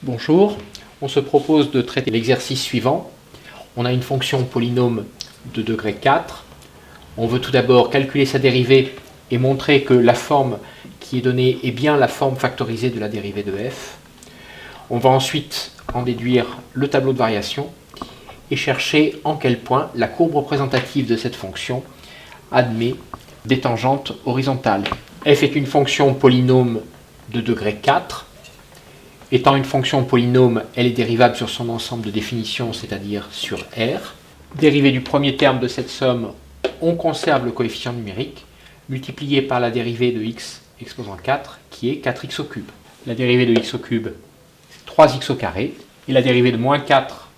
Bonjour, on se propose de traiter l'exercice suivant. On a une fonction polynôme de degré 4. On veut tout d'abord calculer sa dérivée et montrer que la forme qui est donnée est bien la forme factorisée de la dérivée de f. On va ensuite en déduire le tableau de variation et chercher en quel point la courbe représentative de cette fonction admet des tangentes horizontales. F est une fonction polynôme de degré 4. Étant une fonction polynôme, elle est dérivable sur son ensemble de définitions, c'est-à-dire sur R. Dérivée du premier terme de cette somme, on conserve le coefficient numérique, multiplié par la dérivée de x exposant 4, qui est 4x au cube. La dérivée de x au cube, c'est 3x au carré, et la dérivée de moins 4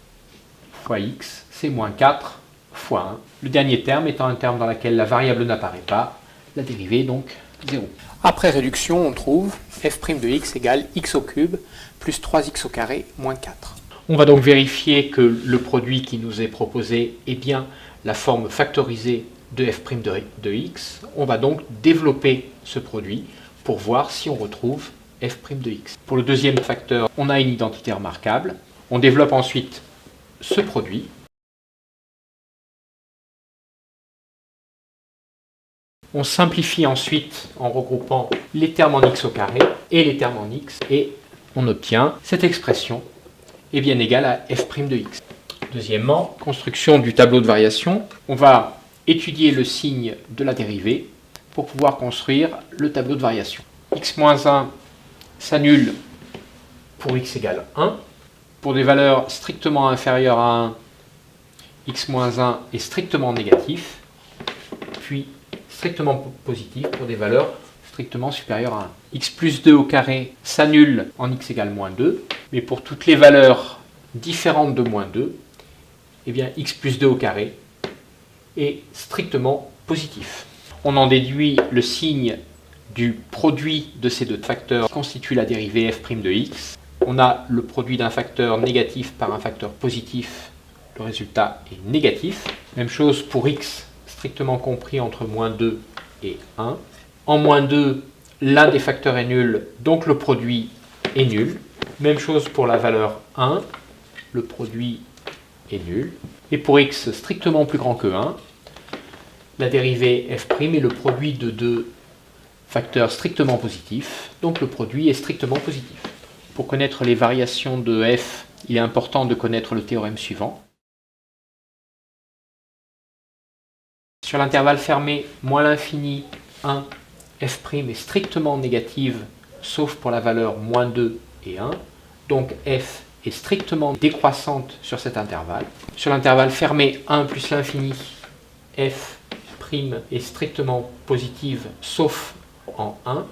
fois x, c'est moins 4 fois 1. Le dernier terme étant un terme dans lequel la variable n'apparaît pas, la dérivée est donc 0. Après réduction, on trouve f' de x égale x au cube plus 3x au carré moins 4. On va donc vérifier que le produit qui nous est proposé est bien la forme factorisée de f' de x. On va donc développer ce produit pour voir si on retrouve f' de x. Pour le deuxième facteur, on a une identité remarquable. On développe ensuite ce produit. On simplifie ensuite en regroupant les termes en x au carré et les termes en x et on obtient cette expression est bien égale à f' de x. Deuxièmement, construction du tableau de variation. On va étudier le signe de la dérivée pour pouvoir construire le tableau de variation. x-1 s'annule pour x égale 1. Pour des valeurs strictement inférieures à 1, x-1 est strictement négatif, puis strictement positif pour des valeurs strictement supérieures à 1. x plus 2 au carré s'annule en x égale moins 2, mais pour toutes les valeurs différentes de moins 2, eh bien x plus 2 au carré est strictement positif. On en déduit le signe du produit de ces deux facteurs qui constitue la dérivée f' de x. On a le produit d'un facteur négatif par un facteur positif, le résultat est négatif. Même chose pour x strictement compris entre moins 2 et 1. En moins 2, l'un des facteurs est nul, donc le produit est nul. Même chose pour la valeur 1, le produit est nul. Et pour x strictement plus grand que 1, la dérivée f' est le produit de deux facteurs strictement positifs, donc le produit est strictement positif. Pour connaître les variations de f, il est important de connaître le théorème suivant. Sur l'intervalle fermé, moins l'infini, 1, f' est strictement négative, sauf pour la valeur moins 2 et 1. Donc f est strictement décroissante sur cet intervalle. Sur l'intervalle fermé, 1 plus l'infini, f' est strictement positive, sauf en 1.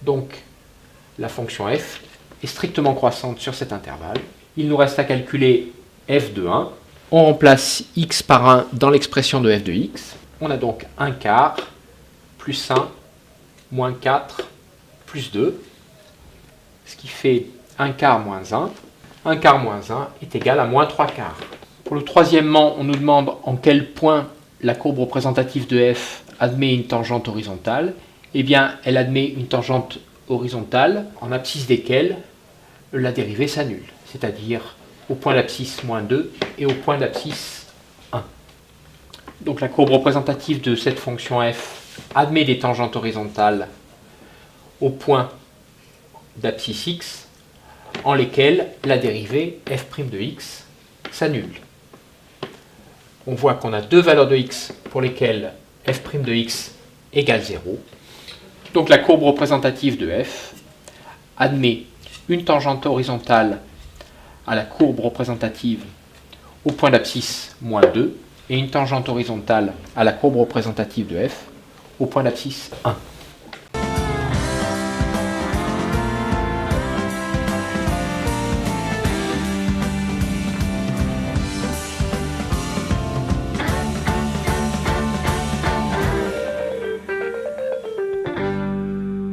Donc la fonction f est strictement croissante sur cet intervalle. Il nous reste à calculer f de 1. On remplace x par 1 dans l'expression de f de x. On a donc 1 quart plus 1 moins 4 plus 2, ce qui fait 1 quart moins 1. 1 quart moins 1 est égal à moins 3 quarts. Pour le troisièmement, on nous demande en quel point la courbe représentative de f admet une tangente horizontale. Eh bien, elle admet une tangente horizontale en abscisse desquelles la dérivée s'annule, c'est-à-dire au point d'abscisse moins 2 et au point d'abscisse 1. Donc la courbe représentative de cette fonction f admet des tangentes horizontales au point d'abscisse x en lesquelles la dérivée f' de x s'annule. On voit qu'on a deux valeurs de x pour lesquelles f' de x égale 0. Donc la courbe représentative de f admet une tangente horizontale à la courbe représentative au point d'abscisse moins 2 et une tangente horizontale à la courbe représentative de f au point d'abscisse 1.